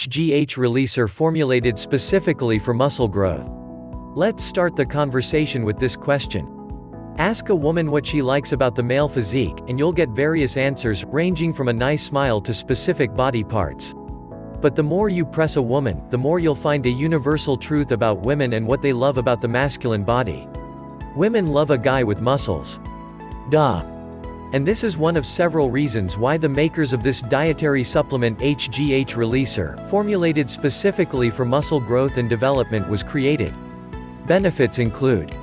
HGH releaser formulated specifically for muscle growth? Let's start the conversation with this question. Ask a woman what she likes about the male physique, and you'll get various answers, ranging from a nice smile to specific body parts. But the more you press a woman, the more you'll find a universal truth about women and what they love about the masculine body. Women love a guy with muscles. Duh. And this is one of several reasons why the makers of this dietary supplement HGH releaser, formulated specifically for muscle growth and development, was created. Benefits include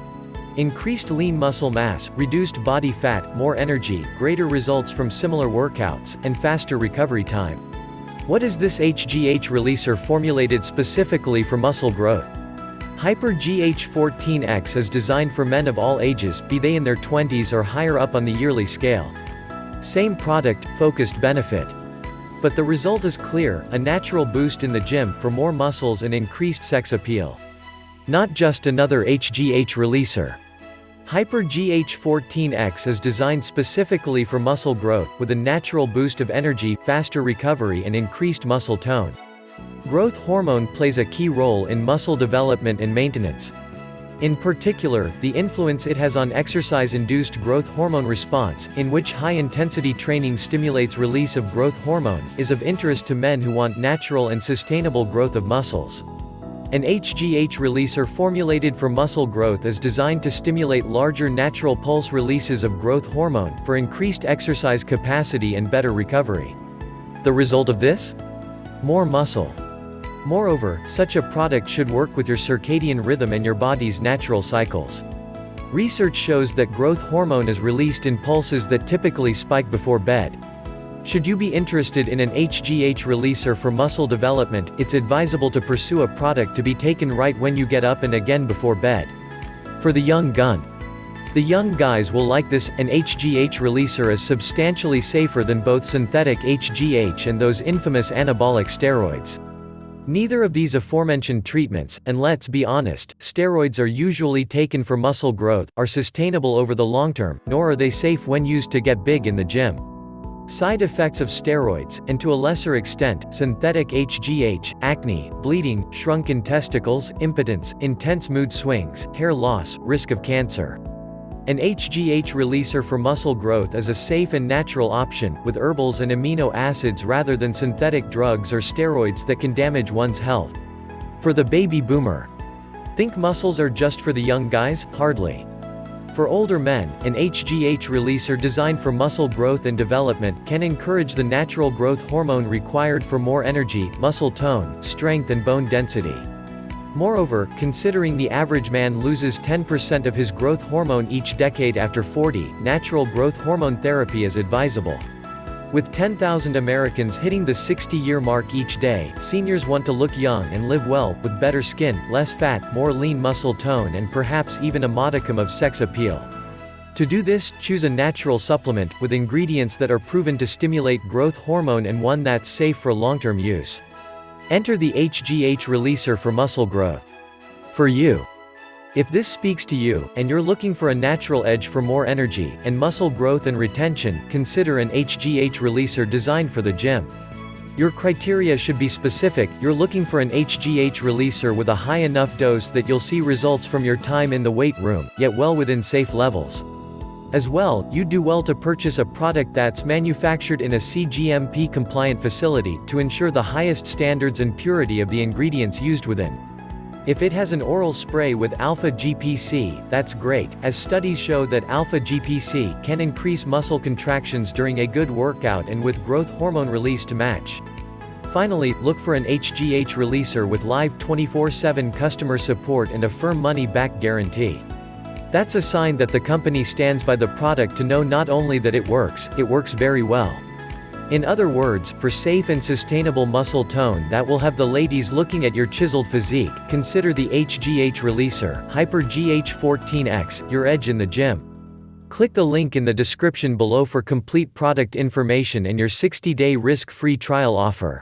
increased lean muscle mass, reduced body fat, more energy, greater results from similar workouts, and faster recovery time. What is this HGH releaser formulated specifically for muscle growth? HyperGH 14X is designed for men of all ages, be they in their 20s or higher up on the yearly scale. Same product, focused benefit. But the result is clear, a natural boost in the gym, for more muscles and increased sex appeal. Not just another HGH releaser. HyperGH 14X is designed specifically for muscle growth, with a natural boost of energy, faster recovery and increased muscle tone. Growth hormone plays a key role in muscle development and maintenance. In particular, the influence it has on exercise-induced growth hormone response, in which high-intensity training stimulates release of growth hormone, is of interest to men who want natural and sustainable growth of muscles. An HGH releaser formulated for muscle growth is designed to stimulate larger natural pulse releases of growth hormone, for increased exercise capacity and better recovery. The result of this? More muscle. Moreover, such a product should work with your circadian rhythm and your body's natural cycles. Research shows that growth hormone is released in pulses that typically spike before bed. Should you be interested in an HGH releaser for muscle development, it's advisable to pursue a product to be taken right when you get up and again before bed. For the young gun. The young guys will like this. An HGH releaser is substantially safer than both synthetic HGH and those infamous anabolic steroids. Neither of these aforementioned treatments, and let's be honest, steroids are usually taken for muscle growth, are sustainable over the long term, nor are they safe when used to get big in the gym. Side effects of steroids, and to a lesser extent, synthetic HGH, acne, bleeding, shrunken testicles, impotence, intense mood swings, hair loss, risk of cancer. An HGH releaser for muscle growth is a safe and natural option, with herbals and amino acids rather than synthetic drugs or steroids that can damage one's health. For the baby boomer. Think muscles are just for the young guys? Hardly. For older men, an HGH releaser designed for muscle growth and development can encourage the natural growth hormone required for more energy, muscle tone, strength and bone density. Moreover, considering the average man loses 10% of his growth hormone each decade after 40, natural growth hormone therapy is advisable. With 10,000 Americans hitting the 60-year mark each day, seniors want to look young and live well, with better skin, less fat, more lean muscle tone and perhaps even a modicum of sex appeal. To do this, choose a natural supplement, with ingredients that are proven to stimulate growth hormone and one that's safe for long-term use. Enter the HGH releaser for muscle growth. For you. If this speaks to you, and you're looking for a natural edge for more energy, and muscle growth and retention, consider an HGH releaser designed for the gym. Your criteria should be specific. You're looking for an HGH releaser with a high enough dose that you'll see results from your time in the weight room, yet well within safe levels. As well, you do well to purchase a product that's manufactured in a CGMP-compliant facility, to ensure the highest standards and purity of the ingredients used within. If it has an oral spray with alpha-GPC, that's great, as studies show that alpha-GPC can increase muscle contractions during a good workout and with growth hormone release to match. Finally, look for an HGH releaser with live 24/7 customer support and a firm money-back guarantee. That's a sign that the company stands by the product to know not only that it works very well. In other words, for safe and sustainable muscle tone that will have the ladies looking at your chiseled physique, consider the HGH releaser, HyperGH 14X, your edge in the gym. Click the link in the description below for complete product information and your 60-day risk-free trial offer.